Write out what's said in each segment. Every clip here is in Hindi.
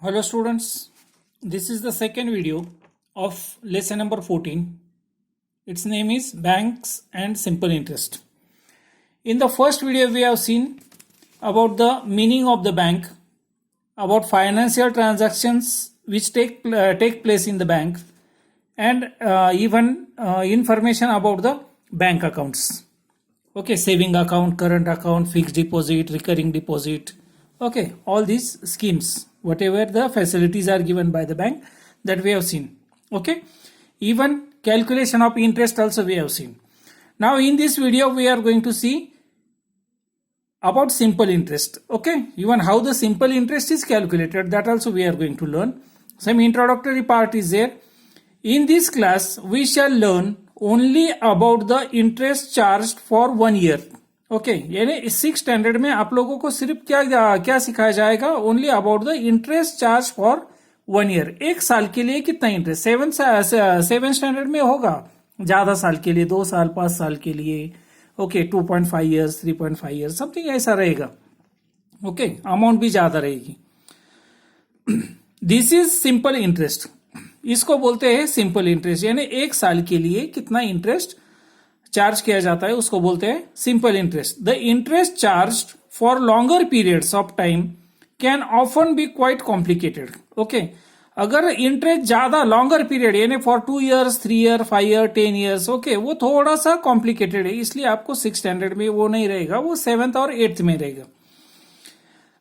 Hello students, this is the second video of lesson number 14. Its name is Banks and Simple Interest. In the first video we have seen about the meaning of the bank, about financial transactions which take place in the bank, and even information about the bank accounts. Okay, saving account, current account, fixed deposit, recurring deposit. Okay, all these schemes, whatever the facilities are given by the bank, that we have seen. Okay, even calculation of interest also we have seen. Now in this video we are going to see about simple interest. Okay, even how the simple interest is calculated, that also we are going to learn. Some introductory part is there. In this class we shall learn only about the interest charged for 1 year. Okay, यानी 6 स्टैंडर्ड में आप लोगों को सिर्फ क्या सिखाया जाएगा? Only about the interest charge for 1 year. एक साल के लिए कितना इंटरेस्ट? 7 स्टैंडर्ड में होगा. ज्यादा साल के लिए 2 साल 5 साल के लिए ओके 2.5 ईयर्स 3.5 ईयर्स समथिंग ऐसा रहेगा. ओके, अमाउंट भी ज्यादा रहेगी. This is simple interest. इसको बोलते हैं सिंपल इंटरेस्ट, यानी एक साल के लिए कितना इंटरेस्ट चार्ज किया जाता है उसको बोलते हैं simple interest. The interest charge for longer periods of time can often be quite complicated. Okay, अगर इंटरेस्ट ज्यादा लॉन्गर पीरियड यानी for 2 years 3 year 5 year 10 years, okay, वो थोड़ा सा कॉम्प्लिकेटेड है, इसलिए आपको 6 स्टैंडर्ड में वो नहीं रहेगा, वो 7th और 8th में रहेगा.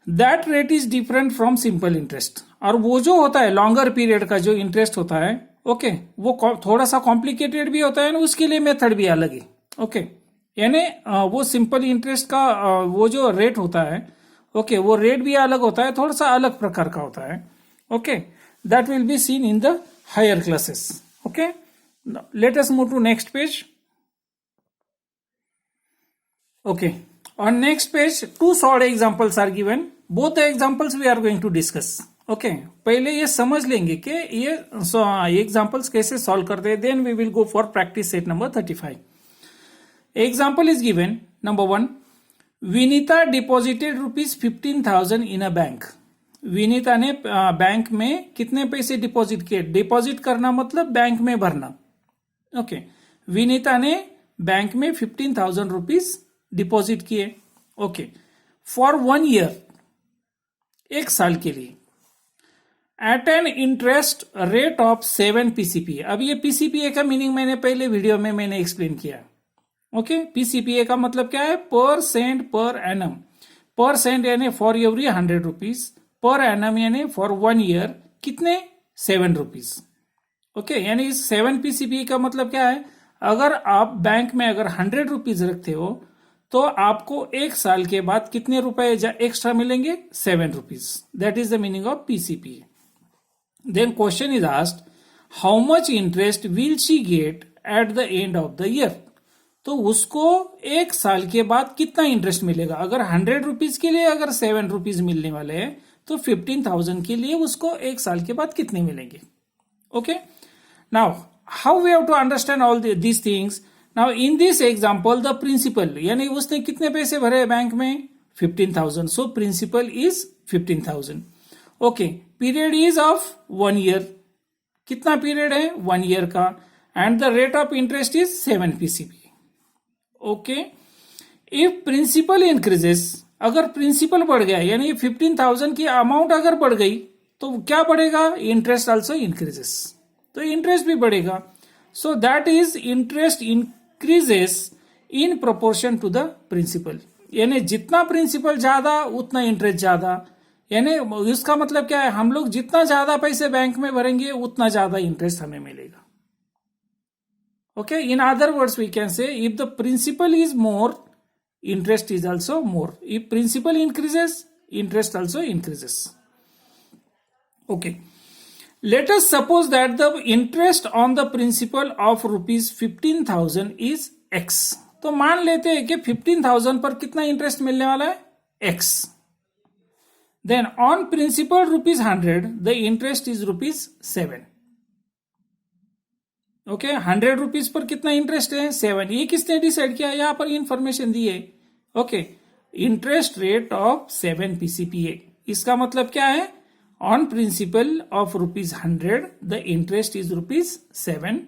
That rate is different from simple interest. और वो जो होता है लॉन्गर पीरियड का जो इंटरेस्ट होता है, ओके, वो थोड़ा सा कॉम्प्लिकेटेड भी होता है ना, उसके लिए मेथड भी अलग है. ओके, यानी वो सिंपल इंटरेस्ट का वो जो रेट होता है, ओके, वो रेट भी अलग होता है, थोड़ा सा अलग प्रकार का होता है. Okay, that will be seen in the higher classes. Okay, let us move to next page. Okay, on next page 2 short examples are given. Both the examples we are going to discuss. Okay, पहले ये समझ लेंगे कि ये एग्जाम्पल्स कैसे सॉल्व करते हैं, then we will go for practice set number 35. Example is given. Number 1, Vinita deposited ₹15,000 in a bank. Vinita ने बैंक में कितने पैसे डिपॉजिट किए? डिपॉजिट करना मतलब बैंक में भरना. ओके, विनीता ने बैंक में ₹15,000 डिपॉजिट किए. ओके, फॉर 1 ईयर, एक साल के लिए, at an interest rate of 7 PCPA. अब ये PCPA का मीनिंग मैंने पहले वीडियो में मैंने एक्सप्लेन किया. ओके, PCPA का मतलब क्या है? पर सेंट पर एनम. पर सेंट यानी फॉर एवरी ₹100, पर एनम यानी फॉर 1 ईयर कितने? ₹7. ओके, यानी 7 PCPA का मतलब क्या है? अगर आप बैंक में अगर ₹100 रखते हो तो आपको एक साल के बाद कितने रुपए एक्स्ट्रा मिलेंगे? ₹7. That is the meaning of PCPA. Then question is asked, how much interest will she get at the end of the year? तो उसको एक साल के बाद कितना इंटरेस्ट मिलेगा? अगर ₹100 के लिए अगर ₹7 मिलने वाले हैं तो 15,000 के लिए उसको एक साल के बाद कितने मिलेंगे? Okay, now how we have to understand all these things. Now in this example the principal, यानी उसने कितने पैसे भरे बैंक में? 15,000. So principal is 15,000. Okay, period is of 1 year. कितना पीरियड है? 1 ईयर का. And the rate of interest is 7 PCPA. Okay, if principal increases, अगर प्रिंसिपल बढ़ गया यानी 15,000 की अमाउंट अगर बढ़ गई तो क्या बढ़ेगा? इंटरेस्ट ऑल्सो इंक्रीजेस, तो इंटरेस्ट भी बढ़ेगा. So that is interest increases in proportion to the principal. यानी जितना प्रिंसिपल ज्यादा उतना इंटरेस्ट ज्यादा. यानी इसका मतलब क्या है? हम लोग जितना ज्यादा पैसे बैंक में भरेंगे उतना ज्यादा इंटरेस्ट हमें मिलेगा. Okay, in other words we can say if the principal is more, interest is also more. If principal increases, interest also increases. Okay, let us suppose that the interest on the principal of ₹15,000 is X. तो मान लेते हैं कि 15,000 पर कितना इंटरेस्ट मिलने वाला है? X. Then on principal ₹100, the interest is ₹7. Okay, ₹100 पर कितना इंटरेस्ट है? 7. ये किसने डिसाइड किया? यहां पर इंफॉर्मेशन दी है. Okay, interest rate of 7 PCPA. इसका मतलब क्या है? On principle of ₹100 the interest is ₹7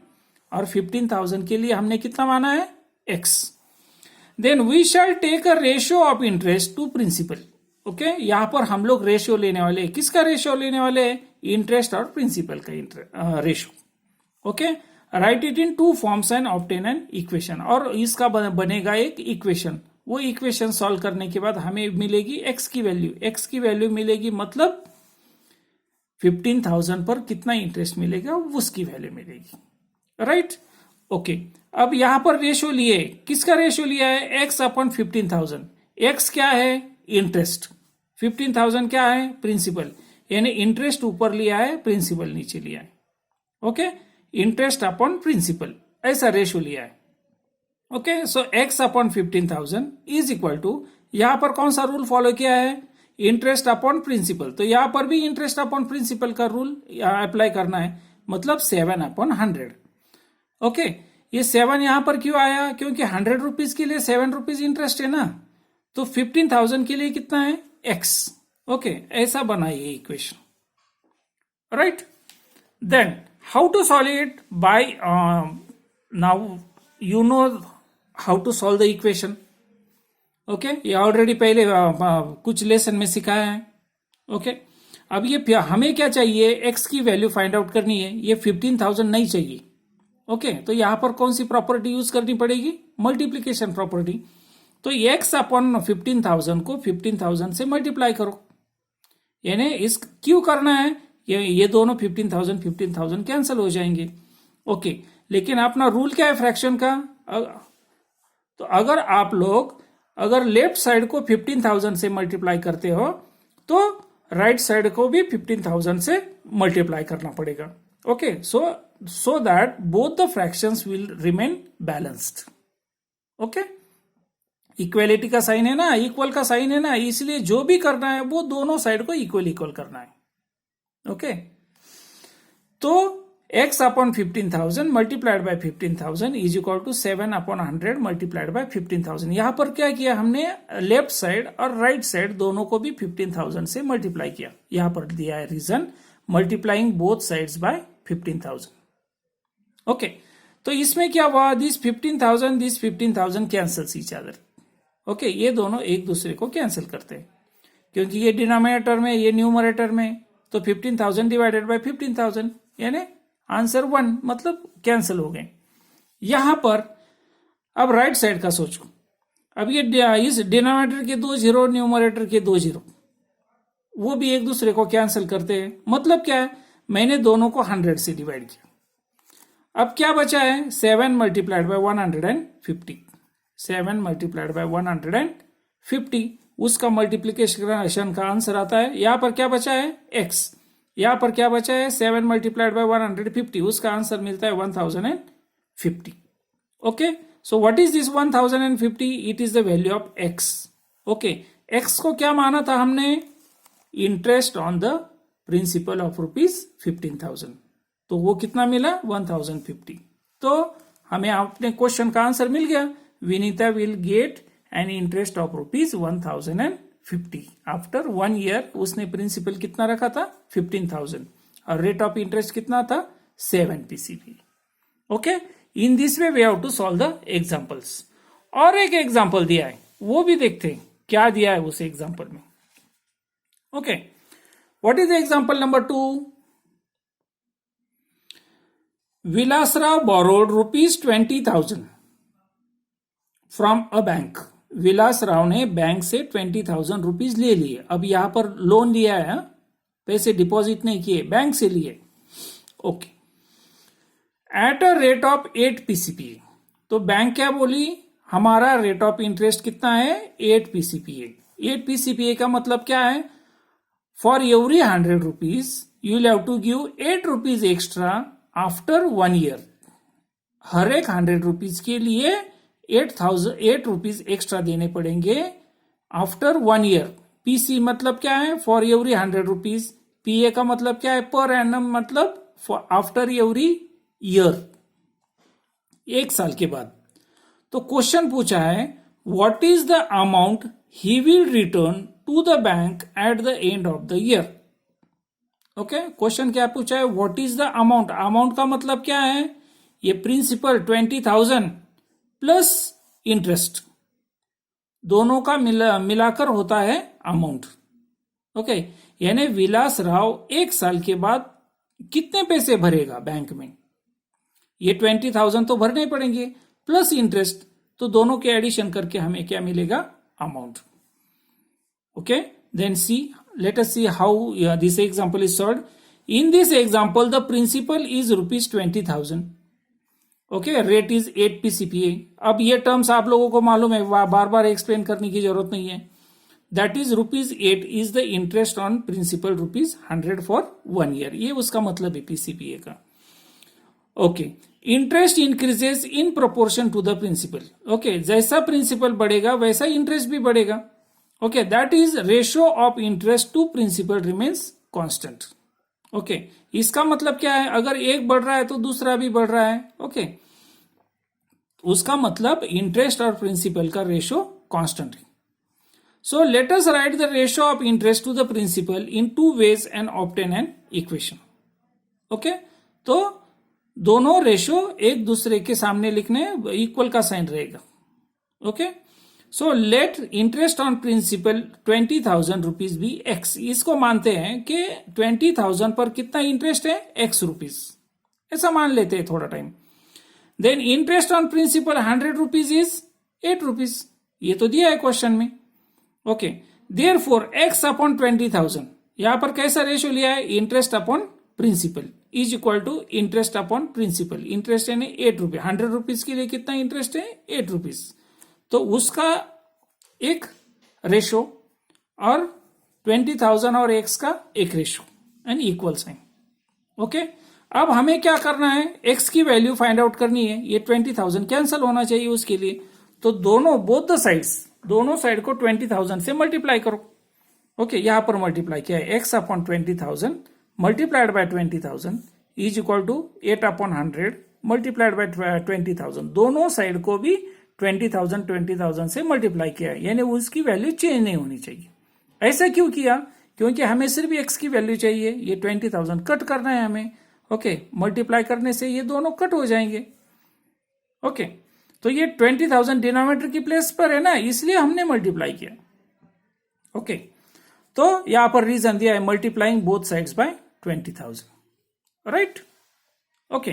और 15,000 के लिए हमने कितना माना है x. Then we shall take a ratio of interest to principal. Okay, यहां पर हम लोग रेशियो लेने वाले हैं. किसका रेशियो लेने वाले हैं? इंटरेस्ट और प्रिंसिपल का ratio. Okay, right it in two forms and obtain an equation. और इसका बनेगा एक इक्वेशन. वो इक्वेशन सॉल्व करने के बाद हमें मिलेगी x की वैल्यू. x की वैल्यू मिलेगी मतलब 15,000 पर कितना इंटरेस्ट मिलेगा उसकी वैल्यू मिलेगी. राइट. ओके, अब यहां पर रेशियो लिए. किसका रेशियो लिया है? x upon 15,000. x क्या है? इंटरेस्ट. 15,000 क्या है? प्रिंसिपल. यानी इंटरेस्ट ऊपर लिया है, प्रिंसिपल नीचे लिया है. ओके, इंटरेस्ट अपॉन प्रिंसिपल ऐसा रेशियो लिया है. Okay, so x upon 15,000 is equal to, यहां पर कौन सा रूल फॉलो किया है? Interest upon principal. तो यहां पर भी इंटरेस्ट अपॉन प्रिंसिपल का रूल अप्लाई करना है, मतलब 7 अपॉन 100. ओके, ये 7 यहां पर क्यों आया? क्योंकि 100 रुपीज के लिए 7 रुपीज इंटरेस्ट है ना. तो 15,000 के लिए कितना है? x. ओके, ऐसा बनाइए equation. Right. Then how to solve it? By now you know how to solve the equation. Okay, ये ऑलरेडी पहले कुछ लेसन में सिखाया है. ओके, अब ये हमें क्या चाहिए? x की वैल्यू फाइंड आउट करनी है. ये 15,000 नहीं चाहिए. ओके, तो यहां पर कौन सी प्रॉपर्टी यूज करनी पड़ेगी? Multiplication property. तो x अपॉन 15,000 को 15,000 से मल्टीप्लाई करो. यानी इस क्यों करना है? ये दोनों 15,000 कैंसिल हो जाएंगे. ओके, लेकिन अपना रूल क्या है फ्रैक्शन का? तो अगर आप लोग लेफ्ट साइड को 15,000 से मल्टीप्लाई करते हो तो राइट साइड को भी 15,000 से मल्टीप्लाई करना पड़ेगा. Okay, so that both the fractions will remain balanced. Okay, equality का साइन है ना, इक्वल का साइन है ना, इसलिए जो भी करना है वो दोनों साइड को इक्वल करना है. ओके, तो x upon 15,000 multiplied by 15,000 is equal to 7 upon 100 multiplied by 15,000. यहां पर क्या किया हमने? लेफ्ट साइड और राइट साइड दोनों को भी 15,000 से मल्टीप्लाई किया. यहां पर दिया है reason multiplying both sides by 15,000. Okay, तो इसमें क्या हुआ? This 15,000 cancels each other. Okay, ये दोनों एक दूसरे को कैंसिल करते हैं क्योंकि ये डिनोमिनेटर में, ये न्यूमरेटर में. तो 15,000 डिवाइडेड बाय 15,000 यानी आंसर 1, मतलब कैंसिल हो गए. यहां पर अब राइट साइड का सोचो. अब ये इस डिनोमिनेटर के 2 जीरो, न्यूमरेटर के 2 जीरो, वो भी एक दूसरे को कैंसिल करते हैं. मतलब क्या है? मैंने दोनों को 100 से डिवाइड किया. अब क्या बचा है? 7 मल्टीप्लाइड बाय 150. 7 मल्टीप्लाइड बाय 150, उसका मल्टीप्लीकेशन का आंसर आता है. यहां पर क्या बचा है? x. यहां पर क्या बचा है? 7 मल्टीप्लाइड बाय 150, उसका आंसर मिलता है 1050. Okay, so what is this 1050? It is the value of x. Okay, x को क्या माना था हमने? Interest on the principle of ₹15,000. तो वो कितना मिला? 1050. तो हमें अपने क्वेश्चन का आंसर मिल गया. Vinita will get an interest of ₹1050. After 1 year उसने प्रिंसिपल कितना रखा था? 15,000. और रेट ऑफ इंटरेस्ट कितना था? 7 PCP. Okay, in this way we have to solve the examples. और एक एग्जांपल दिया है, वो भी देखते हैं क्या दिया है उस एग्जांपल में. Okay, what is the example number 2? Vilasrao borrowed ₹20,000 from a bank. Vilasrao ने बैंक से 20,000 रुपीज ले लिए. अब यहां पर लोन लिया है, पैसे डिपॉजिट नहीं किए, बैंक से लिए. Okay, at a rate of 8 PCP. तो बैंक क्या बोली? हमारा रेट ऑफ इंटरेस्ट कितना है? 8 PCPA. 8 PCPA का मतलब क्या है? For every 100 rupees you will have to give 8 rupees extra after 1 year. हर एक 100 रुपीज के लिए 8 रुपीज एक्स्ट्रा देने पड़ेंगे आफ्टर 1 ईयर. पीसी मतलब क्या है? For every 100 rupees. पीए का मतलब क्या है? पर एनम, मतलब आफ्टर एवरी ईयर, एक साल के बाद. तो क्वेश्चन पूछा है what is the amount he will return to the bank at the end of the year. Okay, question क्या पूछा है, what is the amount, amount का मतलब क्या है, ये प्रिंसिपल 20,000 प्लस इंटरेस्ट दोनों का मिलाकर होता है अमाउंट। ओके, यानी विलास राव एक साल के बाद कितने पैसे भरेगा बैंक में, ये 20,000 तो भरने पड़ेंगे प्लस इंटरेस्ट, तो दोनों के एडिशन करके हमें क्या मिलेगा, amount. Okay, then C, let us see how this example is solved. In this example, the principal is rupees 20,000. Okay, rate is 8 PCPA. अब ये टर्म्स आप लोगों को मालूम है, बार बार एक्सप्लेन करने की जरूरत नहीं है. That is rupees 8 is the interest on principal rupees 100 for 1 year. ये उसका मतलब है PCPA का. Okay, interest increases in proportion to the principal. Okay, जैसा प्रिंसिपल बढ़ेगा वैसा इंटरेस्ट भी बढ़ेगा. Okay, that is ratio of interest to principal remains constant. Okay, इसका मतलब क्या है, अगर एक बढ़ रहा है तो दूसरा भी बढ़ रहा है. ओके, उसका मतलब इंटरेस्ट और प्रिंसिपल का रेशियो कांस्टेंट है. So let us write the ratio of interest to the principal in 2 ways and obtain an equation. Okay, तो दोनों रेशियो एक दूसरे के सामने लिखने इक्वल का साइन रहेगा. Okay, so let interest on principal 20,000 rupees भी एक्स. इसको मानते हैं कि 20,000 पर कितना इंटरेस्ट है, एक्स रुपीज, ऐसा मान लेते हैं थोड़ा time. Then interest on principal 100 rupees is 8 rupees. ये तो दिया है क्वेश्चन में. ओके, देयरफॉर एक्स अपॉन 20,000, यहां पर कैसा रेशियो लिया है, interest upon principal is equal to interest upon principal. Interest यानी 8 रुपये, 100 रुपीज के लिए कितना इंटरेस्ट है, 8 रुपीज. तो उसका एक रेशो और 20,000 और एक्स का एक ratio and equal sign. Okay, अब हमें क्या करना है, एक्स की वैल्यू फाइंड आउट करनी है. ये 20,000 कैंसिल होना चाहिए उसके लिए, तो दोनों बोथ द साइड्स, दोनों साइड को 20,000 से मल्टीप्लाई करो. ओके, यहां पर मल्टीप्लाई किया है, x upon 20,000 multiplied by 20,000 is equal to 8 upon 100 multiplied by 20,000. दोनों साइड को भी 20,000 से मल्टीप्लाई किया है, यानी उसकी वैल्यू चेंज नहीं होनी चाहिए. ऐसा क्यों किया, क्योंकि हमें सिर्फ एक्स की वैल्यू चाहिए, ये 20,000 कट करना है हमें. ओके, मल्टीप्लाई करने से ये दोनों कट हो जाएंगे. ओके, तो ये 20,000 डिनोमिनेटर की प्लेस पर है ना, इसलिए हमने मल्टीप्लाई किया. ओके, तो यहां पर रीजन दिया है, multiplying both sides by 20,000. Right. Okay,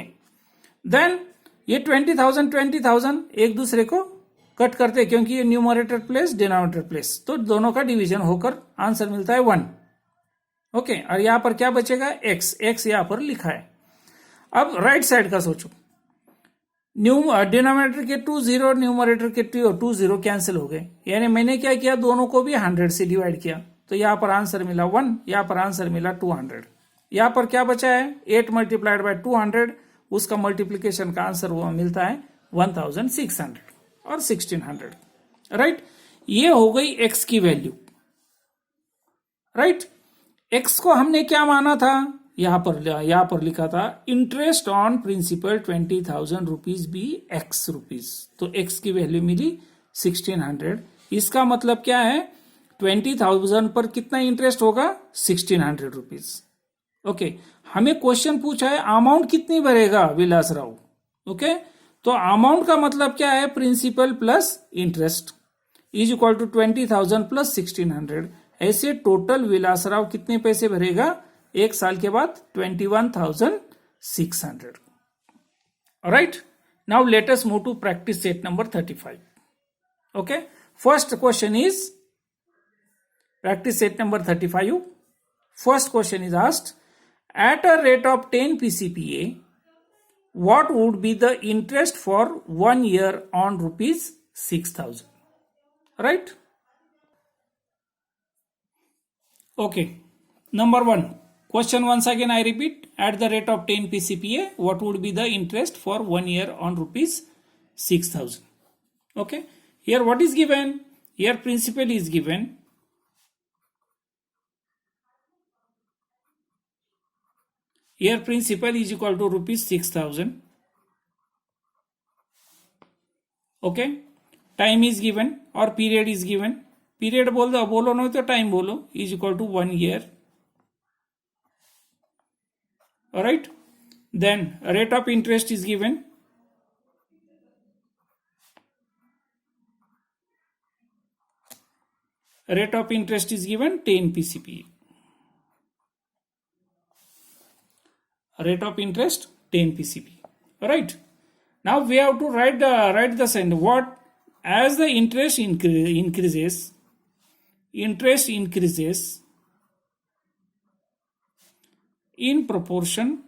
then ये 20,000 एक दूसरे को कट करते हैं, क्योंकि ये न्यूमरेटर प्लेस डिनोमिनेटर प्लेस, तो दोनों का डिवीजन होकर आंसर मिलता है 1. ओके, और यहां पर क्या बचेगा, एक्स. एक्स यहां पर लिखा है. अब राइट साइड का सोचो, डिनोमिनेटर के 2 0, न्यूमरेटर के 2 0 कैंसिल हो गए, यानी मैंने क्या किया, दोनों को भी 100 से डिवाइड किया, तो यहां पर आंसर मिला 1, यहां पर आंसर मिला 200. यहां पर क्या बचा है, 8 मल्टीप्लाइड बाय 200, उसका मल्टीप्लीकेशन का आंसर वो मिलता है 1600 और 1600. राइट, ये हो गई एक्स की वैल्यू. राइट, एक्स को हमने क्या माना था, यहां पर लिखा था इंटरेस्ट ऑन प्रिंसिपल 20,000 रुपीज भी एक्स रुपीज, तो एक्स की वैल्यू मिली 1600. इसका मतलब क्या है, 20,000 पर कितना इंटरेस्ट होगा, 1600 रुपीज. ओके, हमें क्वेश्चन पूछा है अमाउंट कितनी भरेगा विलास राव. ओके, तो अमाउंट का मतलब क्या है, principal plus interest is equal to 20,000 plus 1600. ऐसे टोटल विलास राव कितने पैसे भरेगा एक साल के बाद, 21,600. Right, now let us move to practice set number 35. Okay, first question is practice set number 35. First question is asked, at a rate of 10 PCPA, what would be the interest for 1 year on rupees 6,000? Right? Okay. Number 1. Question once again I repeat. At the rate of 10 PCPA, what would be the interest for 1 year on rupees 6,000? Okay. Here what is given? Here principal is given. Here principal is equal to rupees 6,000. Okay, time is given और period is given. Period बोलो नहीं तो time बोलो, is equal to 1 year. All right. Then rate of interest is given. Rate of interest is given 10 PCP. Rate of interest 10 PCP. All right. Now we have to write the same. What as the interest increases, interest increases in proportion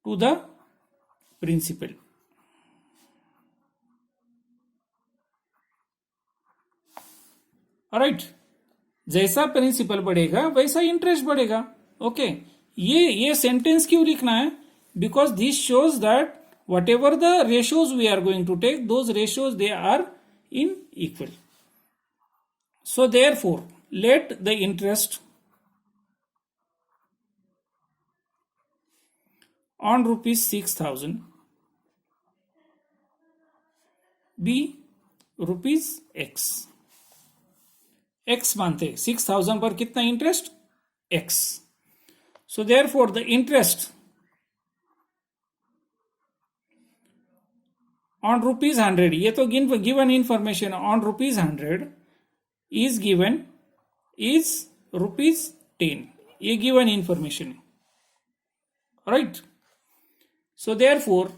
to the principal. Right जैसा प्रिंसिपल बढ़ेगा वैसा इंटरेस्ट बढ़ेगा. ओके ये सेंटेंस क्यों लिखना है? Because this shows that whatever the ratios we are going to take those ratios they are in equal. So therefore let the interest on rupees 6,000 be rupees x. x मानते 6,000 पर कितना interest? x. So therefore the interest on rupees 100, ये तो given information on rupees 100 is given is rupees 10. ये given information. Right. So therefore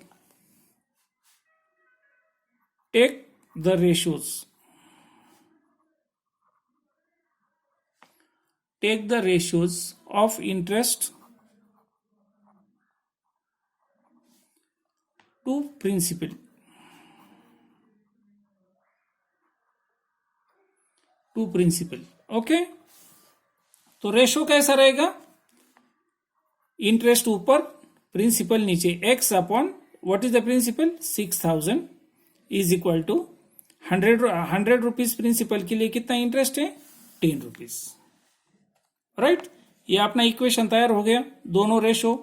take the ratios. Take the ratios of interest to principal. To principal. Okay तो रेशो कैसा रहेगा? इंटरेस्ट ऊपर प्रिंसिपल नीचे. X upon what is the principal? 6,000 is equal to 100 rupees. Principal के लिए कितना इंटरेस्ट है? 10 रुपीज. राइट. ये अपना इक्वेशन तैयार हो गया दोनों रेशो.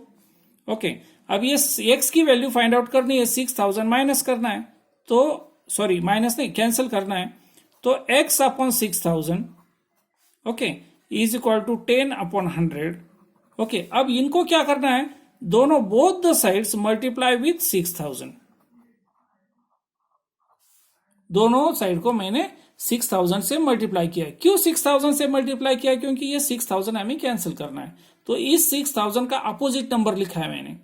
ओके अब ये एक्स की वैल्यू फाइंड आउट करनी है. 6,000 माइनस करना है तो सॉरी माइनस नहीं कैंसिल करना है. तो x upon 6,000 okay is equal to 10 upon 100. Okay अब इनको क्या करना है? दोनों both the sides multiply with 6,000. दोनों साइड को मैंने 6,000 से मल्टीप्लाई किया. क्यों 6,000 से मल्टीप्लाई किया? क्योंकि ये 6,000 हमें कैंसिल करना है. तो इस 6,000 का अपोजिट नंबर लिखा है मैंने.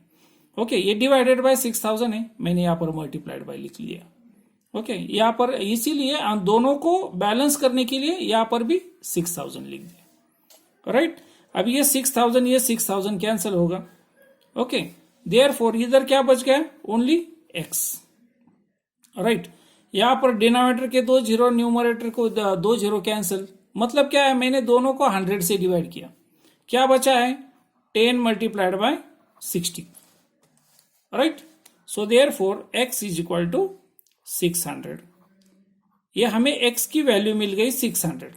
ओके ये डिवाइडेड बाय 6,000 है, मैंने यहां पर मल्टीप्लाइड बाय लिख लिया. ओके यहां पर इसीलिए दोनों को बैलेंस करने के लिए यहां पर भी 6,000 लिख दिया. राइट. अब ये 6,000 कैंसिल होगा. ओके देयरफॉर इधर क्या बच गया? Only x. राइट. यहां पर डिनोमिनेटर के 2 जीरो, न्यूमरेटर को 2 जीरो कैंसिल. मतलब क्या है? मैंने दोनों को 100 से डिवाइड किया. क्या बचा है? 10 multiplied by 60. Right. So therefore x is equal to 600. ये हमें x की वैल्यू मिल गई 600.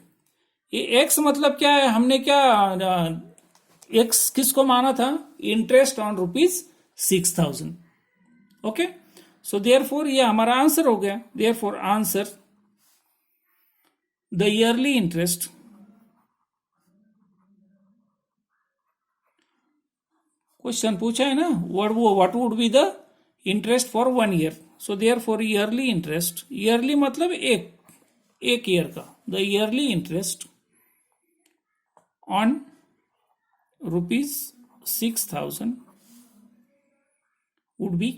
ये x मतलब क्या है? हमने क्या x किसको माना था? Interest on rupees 6,000. Okay so therefore ये हमारा आंसर हो गया. Therefore answer the yearly interest question पूछा है ना, what would be the interest for 1 year. So therefore yearly interest, yearly मतलब एक ईयर का, the yearly interest on rupees 6,000 would be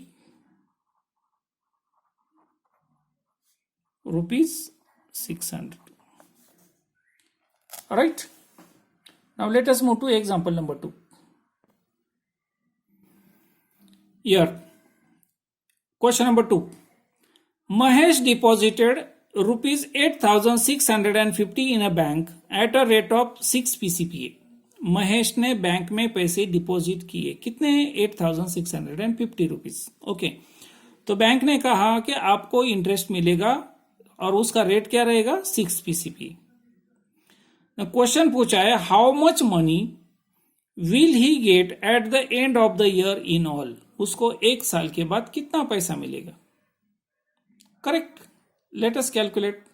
rupees 600. Alright. Now let us move to example number 2. Here, question number 2. Mahesh deposited rupees 8,650 in a bank at a rate of 6 PCPA. Mahesh ने बैंक में पैसे डिपॉजिट किए. कितने? 8,650 रुपीज. ओके तो बैंक ने कहा कि आपको इंटरेस्ट मिलेगा और उसका रेट क्या रहेगा? 6 PCP. क्वेश्चन पूछा है how much money will he get at the end of the year in all. उसको 1 साल के बाद कितना पैसा मिलेगा? Correct. Let us calculate.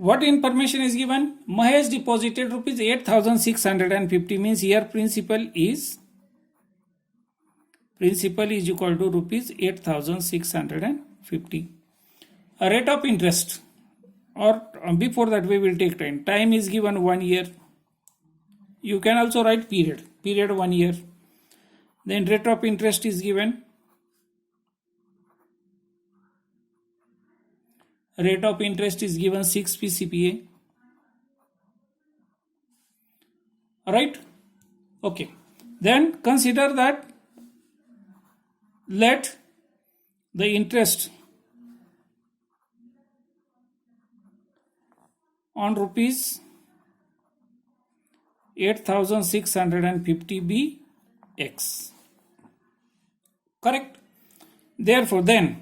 what information is given? Mahesh deposited rupees 8,650, means here principal is equal to rupees 8,650. A rate of interest, or before that we will take time is given 1 year. You can also write period 1 year. Then rate of interest is given. Rate of interest is given 6 PCPA. Right? Okay. Then consider that let the interest on rupees 8,650 be X. Correct? Therefore, then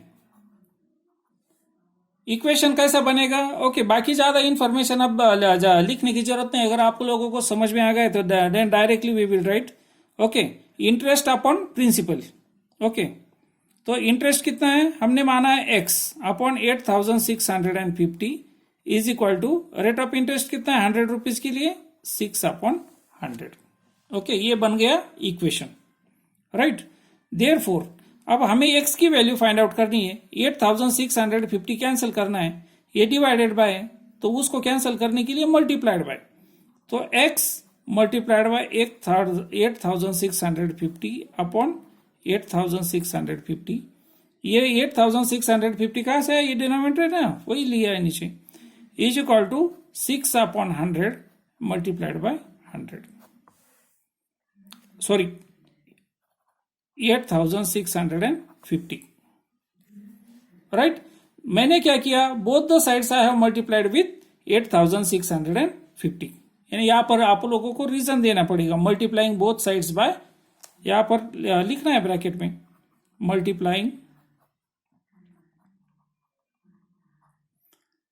equation कैसा बनेगा? ओके, बाकी ज्यादा इंफॉर्मेशन अब लिखने की जरूरत नहीं. अगर आप लोगों को समझ में आ गए तो then directly we will write. Okay, interest upon principal. Okay, तो इंटरेस्ट कितना है? हमने माना है x upon 8,650 is equal to rate of interest कितना है 100 रुपीज के लिए 6 अपॉन 100. ओके, ये बन गया इक्वेशन. राइट. देयरफॉर अब हमें x की वैल्यू फाइंड आउट करनी है. 8,650 कैंसिल करना है. ये डिवाइडेड बाय, तो उसको कैंसिल करने के लिए मल्टीप्लाइड बाय. तो x मल्टीप्लाइड बाय 8,650 अपॉन 8,650. ये 8,650 कहां से है? ये डिनोमिनेटर है ना, वही लिया है नीचे. Is equal to 6 upon 100 multiplied by 100. Sorry, 8,650. Right. मैंने क्या किया? Both the sides I have multiplied with 8,650. यानी यहां पर आप लोगों को रीजन देना पड़ेगा. मल्टीप्लाइंग बोथ साइड्स बाय, यहां पर लिखना है ब्रैकेट में multiplying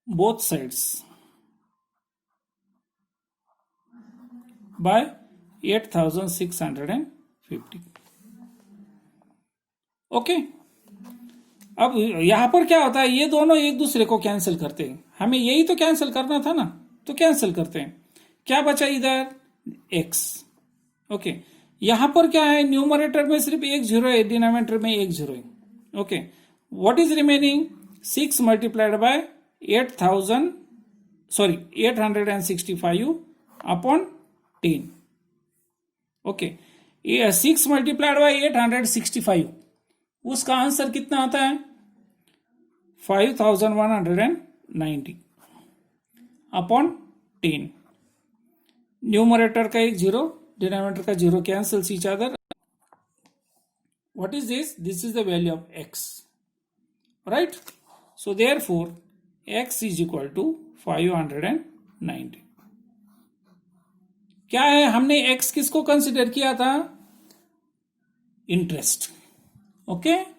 both sides bye 8,650. Okay. अब यहां पर क्या होता है? ये दोनों एक दूसरे को कैंसिल करते हैं. हमें यही तो कैंसिल करना था ना, तो कैंसिल करते हैं. क्या बचा इधर? एक्स. ओके, यहां पर क्या है? न्यूमरेटर में सिर्फ एक जीरो है, डिनोमिनेटर में एक जीरो है. Okay, what is remaining? 6 multiplied by 865 upon 10. Okay, 6 multiplied by 865, उसका आंसर कितना आता है? 5,190 अपॉन 10. न्यूमरेटर का एक जीरो, डिनोमिनेटर का zero, cancels each other. What is this? This is the value of x. Right. So therefore x is equal to 590. क्या है? हमने एक्स किसको कंसिडर किया था? इंटरेस्ट. ओके.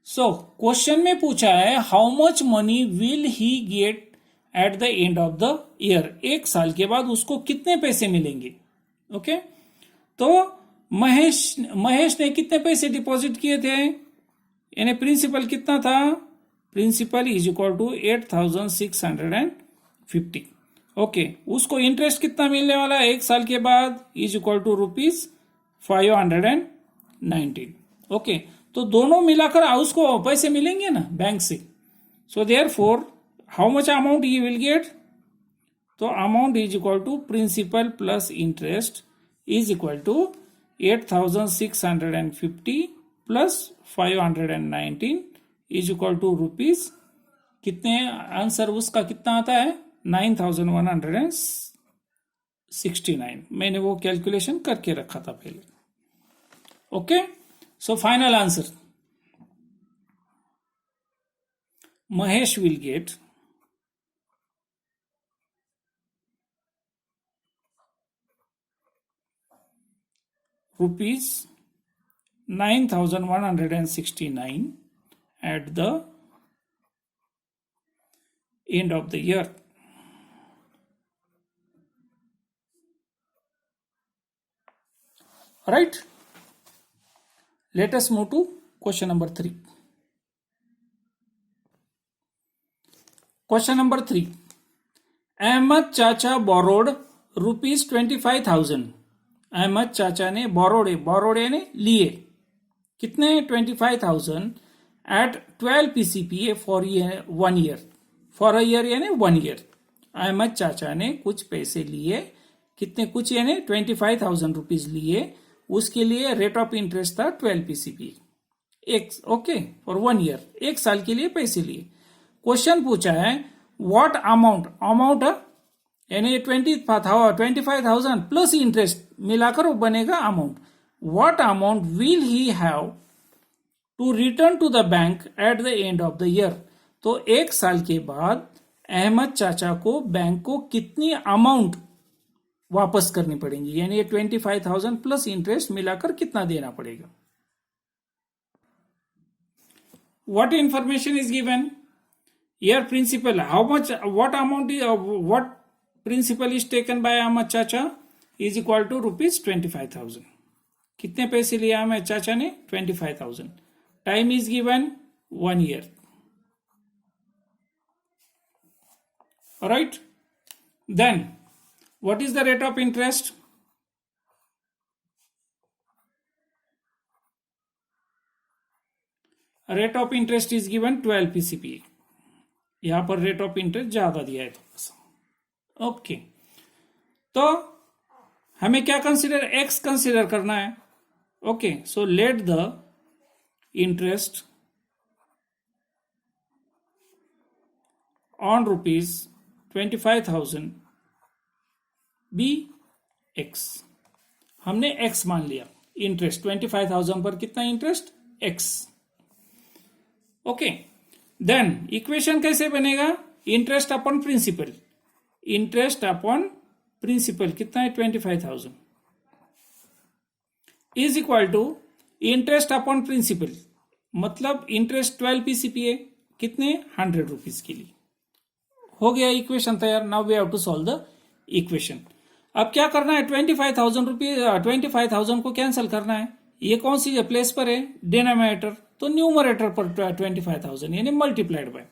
सो क्वेश्चन में पूछा है how much money will he get at the end of the year. एक साल के बाद उसको कितने पैसे मिलेंगे. ओके. तो महेश ने कितने पैसे डिपॉजिट किए थे? यानी प्रिंसिपल कितना था? Principal is equal to 8,650. Okay, उसको इंटरेस्ट कितना मिलने वाला है एक साल के बाद? Is equal to rupees 590. Okay, तो दोनों मिलाकर उसको पैसे मिलेंगे ना बैंक से. So therefore how much amount he will get? तो amount is equal to principal plus interest is equal to 8,650 plus 519 is equal to rupees कितने? आंसर उसका कितना आता है? 9,169. मैंने वो कैलकुलेशन करके रखा था पहले. Okay. So final answer, Mahesh will get rupees 9,169 at the end of the year. Right? Let us move to question number 3. Question number 3. Ahmad चाचा बोरोड ₹25,000। अहमद चाचा ने बोरोड यानी लिए कितने 25,000 at 12 PCPA for 1 year. For a year यानी 1 ईयर। अहमद चाचा ने कुछ पैसे लिए, कितने कुछ यानी 25,000 रुपीज लिए, उसके लिए रेट ऑफ इंटरेस्ट था 12 PCPA ओके फॉर 1 ईयर, 1 साल के लिए पैसे लिए। क्वेश्चन पूछा है व्हाट अमाउंट यानी 25,000 प्लस इंटरेस्ट मिलाकर वो बनेगा amount. What amount will he have to return to the bank at the end of the year. तो 1 साल के बाद अहमद चाचा को बैंक को कितनी अमाउंट वापस करनी पड़ेगी, यानी ये 25,000 प्लस इंटरेस्ट मिलाकर कितना देना पड़ेगा। What information is given? Here principal, how much, what amount, what principal is taken by Ahmad Chacha is equal to ₹25,000। कितने पैसे लिया अहमद चाचा ने 25,000। Time is given 1 year. Right, then what is the rate of interest? Rate of interest is given 12 PCPA। यहां पर रेट ऑफ इंटरेस्ट ज्यादा दिया है थोड़ा सा। ओके, तो हमें क्या कंसीडर, एक्स कंसीडर करना है। Okay, so let the interest on ₹25,000 be x. हमने एक्स मान लिया इंटरेस्ट 25,000 पर कितना interest x. Okay, then equation कैसे बनेगा, interest upon principal. Interest upon principal कितना है 25,000 is equal to interest upon principal, मतलब इंटरेस्ट 12 PCPA कितने 100 रुपीज के लिए। हो गया इक्वेशन तैयार। Now we have to solve the equation. अब क्या करना है, 25,000 को कैंसिल करना है। ये कौन सी प्लेस पर है, डिनोमिनेटर, तो न्यूमरेटर पर 25,000 यानी मल्टीप्लाइड बाय।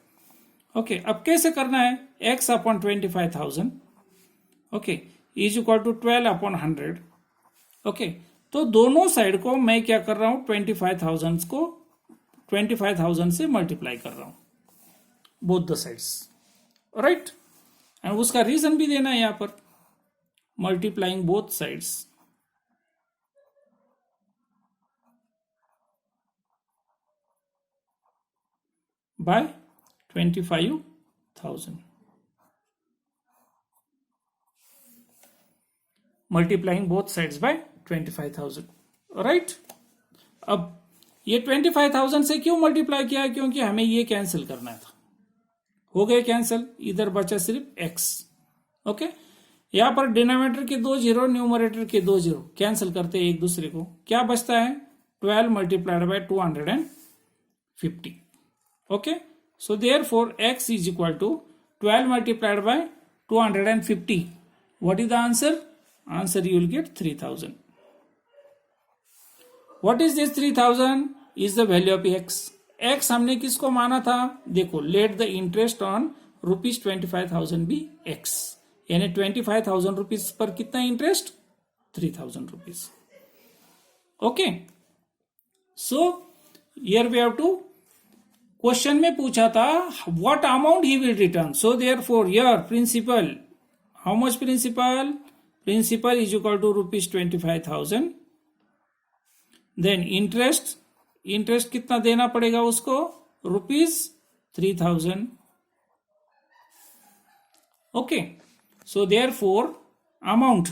ओके, अब कैसे करना है, x upon 25,000 okay is equal to 12 upon 100। Okay, तो दोनों साइड को मैं क्या कर रहा हूं 25,000 को 25,000 से मल्टीप्लाई कर रहा हूं, both the sides. Right, and उसका रीजन भी देना है यहां पर, multiplying both sides by 25,000, multiplying both sides bye 25,000। Right, अब ये 25,000 से क्यों मल्टीप्लाई किया है, क्योंकि हमें ये कैंसिल करना था। हो गए कैंसिल, इधर बचा सिर्फ x। ओके, यहां पर डिनोमिनेटर के 2 जीरो, न्यूमरेटर के 2 जीरो कैंसिल करते हैं एक दूसरे को, क्या बचता है 12 multiplied by 250। Okay, so therefore x is equal to 12 multiplied by 250. What is the answer? Answer you will get 3,000. What is this 3,000? Is the value of x. x हमने किसको माना था, देखो let the interest on ₹25,000 be x, यानी 25,000 रुपीज पर कितना interest 3,000 rupees. Okay, so here we have to, question में पूछा था what amount he will return, so therefore here principal, how much principal, principal is equal to ₹25,000। Then interest कितना देना पड़ेगा उसको ₹3,000। Okay, so therefore amount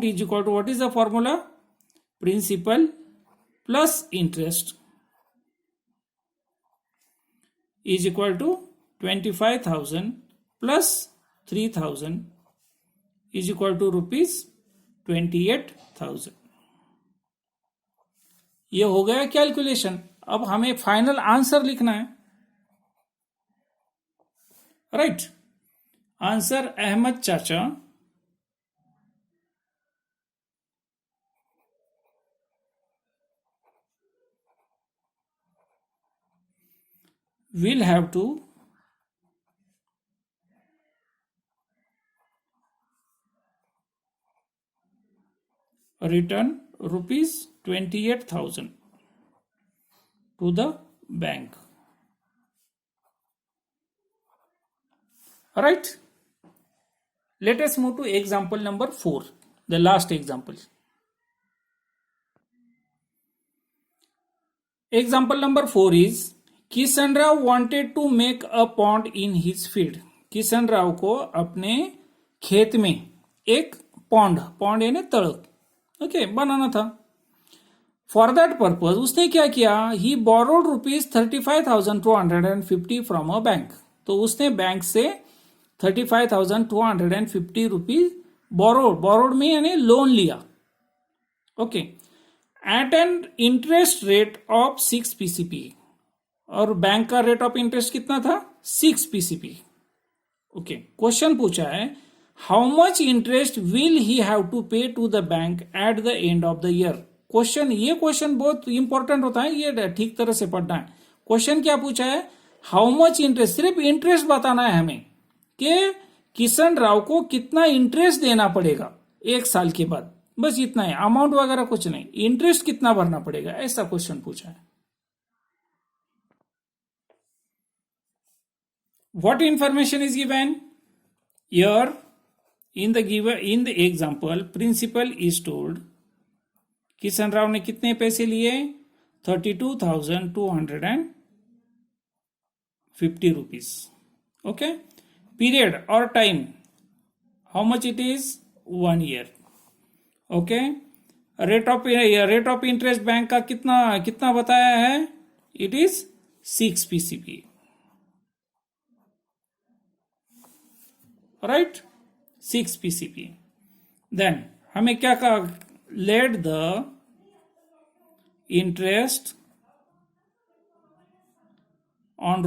is equal to, what is the formula, principal plus interest is equal to 25,000 plus 3,000 is equal to ₹28,000। ये हो गया कैलकुलेशन। अब हमें फाइनल आंसर लिखना है। राइट, आंसर अहमद चाचा will have to return ₹28,000 to the bank. Right? Let us move to example number 4, the last example. Example number 4 is Kishan Rao wanted to make a pond in his field. Kishan Rao को अपने खेत में एक पॉन्ड यानी तड़क ओके बनाना था. फॉर दैट पर्पज उसने क्या किया, ही बोरोड ₹35,250 फ्रॉम अ बैंक. तो उसने बैंक से ₹35,250 बोरोड में यानी लोन लिया. Okay at an interest rate of 6 PCP. और बैंक का रेट ऑफ इंटरेस्ट कितना था, 6 PCP. ओके क्वेश्चन पूछा है how much interest will he have to pay to the bank at the end of the year. ये क्वेश्चन बहुत इंपॉर्टेंट होता है, ये ठीक तरह से पढ़ना है. क्वेश्चन क्या पूछा है, हाउ मच इंटरेस्ट, सिर्फ इंटरेस्ट बताना है हमें कि किशन राव को कितना इंटरेस्ट देना पड़ेगा 1 साल के बाद, बस इतना है, अमाउंट वगैरह कुछ नहीं, इंटरेस्ट कितना भरना पड़ेगा, ऐसा क्वेश्चन पूछा है. What information is given? Here in the example, principal is told Kishan Rao ने कितने पैसे लिए, ₹32,250. ओके पीरियड और time, how much it is, 1 year. Okay rate of interest bank का कितना बताया है, it is 6 PCP. Right 6 PCP. Then हमें क्या कहा, let the interest on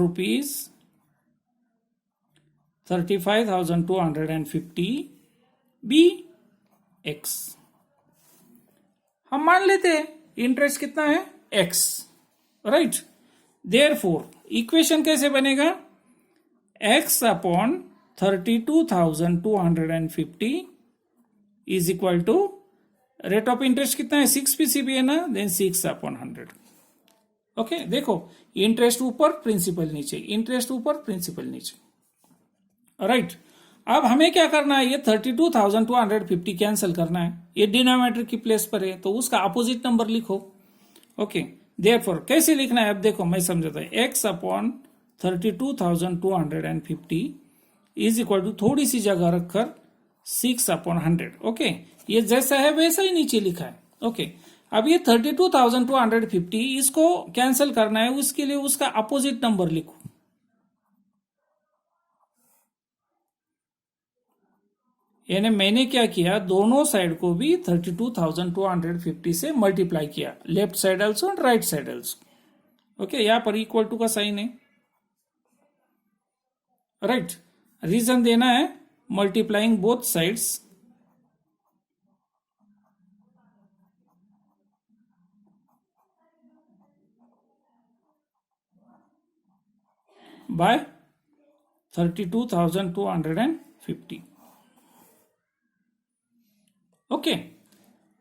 ₹35,250 be X. हम मान लेते हैं इंटरेस्ट कितना है, X. राइट देयरफॉर इक्वेशन कैसे बनेगा, X upon 32,250 is equal to rate of interest कितना है, 6 PCP है ना, देन 6 अपॉन 100. ओके देखो इंटरेस्ट ऊपर प्रिंसिपल नीचे, इंटरेस्ट ऊपर प्रिंसिपल नीचे. राइट अब हमें क्या करना है, ये 32,250 कैंसिल करना है, ये डिनोमिनेटर की प्लेस पर है तो उसका अपोजिट नंबर लिखो. ओके देयरफॉर कैसे लिखना है, अब देखो मैं समझाता हूं, X upon 32,250 is equal to थोड़ी सी जगह रखकर 6 अपॉन 100. ओके ये जैसा है वैसा ही नीचे लिखा है. ओके अब ये 32,250 इसको कैंसिल करना है, उसके लिए उसका अपोजिट नंबर लिखो. यानी मैंने क्या किया, दोनों साइड को भी 32,250 से मल्टीप्लाई किया, left side also and right side also. Okay यहां पर इक्वल टू का साइन है. राइट रीजन देना है, multiplying both sides bye 32,250. Okay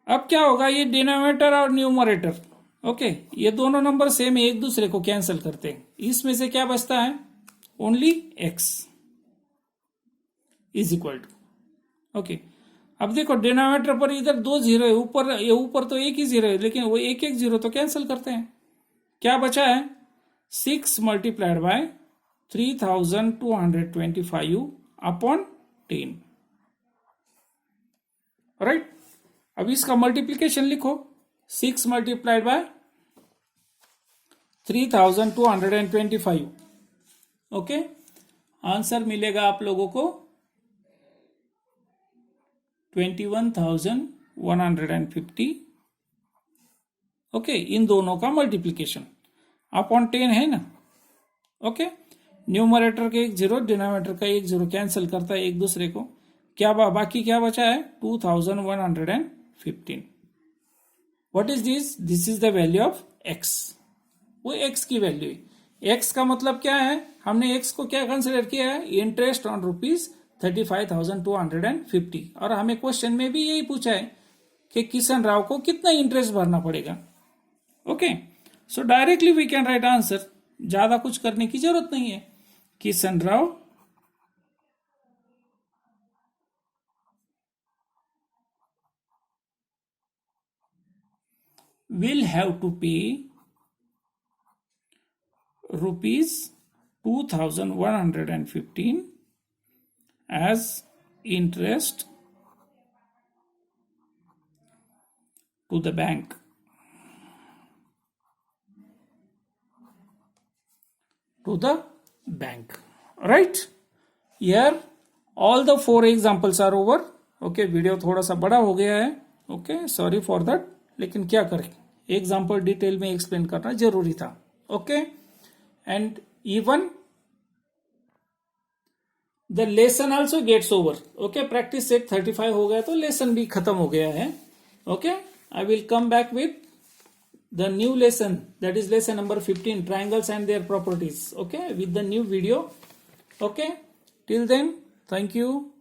अब क्या होगा, ये डिनोमिनेटर और न्यूमरेटर, ओके ये दोनों नंबर सेम एक दूसरे को कैंसिल करते हैं, इसमें से क्या बचता है, only X is equal to. Okay अब देखो डिनोमिनेटर पर इधर 2 जीरो है, ऊपर तो एक ही जीरो है, लेकिन वो एक जीरो तो कैंसिल करते हैं. क्या बचा है, 6 मल्टीप्लाइड बाय 3,225 अपॉन 10. राइट अब इसका मल्टीप्लीकेशन लिखो, 6 मल्टीप्लाइड बाय 3,225. ओके आंसर मिलेगा आप लोगों को 21,150. ओके इन दोनों का मल्टीप्लीकेशन अपॉन 10 है ना. ओके न्यूमरेटर के 1 जीरो, डिनोमिनेटर का 1 जीरो कैंसिल करता है एक दूसरे को. क्या बाकी क्या बचा है, 2,115. What is this, this is the value of X. वो X की वैल्यू है. X का मतलब क्या है, हमने X को क्या कंसिडर किया है, इंटरेस्ट ऑन ₹35,250. और हमें क्वेश्चन में भी यही पूछा है कि किशन राव को कितना इंटरेस्ट भरना पड़ेगा. Okay, so directly we can write answer. ज्यादा कुछ करने की जरूरत नहीं है. Kishan Rao will have to pay rupees 2115 as interest to the bank. Right? Here all the 4 examples are over. Okay, video थोड़ा सा बड़ा हो गया है. Okay, sorry for that. लेकिन क्या करें, एग्जाम्पल डिटेल में एक्सप्लेन करना जरूरी था. Okay, and even the lesson also gets over. Okay, practice set 35 हो गया तो लेसन भी खत्म हो गया है. Okay, I will come back with the new lesson, that is lesson number 15, triangles and their properties. Okay, with the new video. Okay, till then, thank you.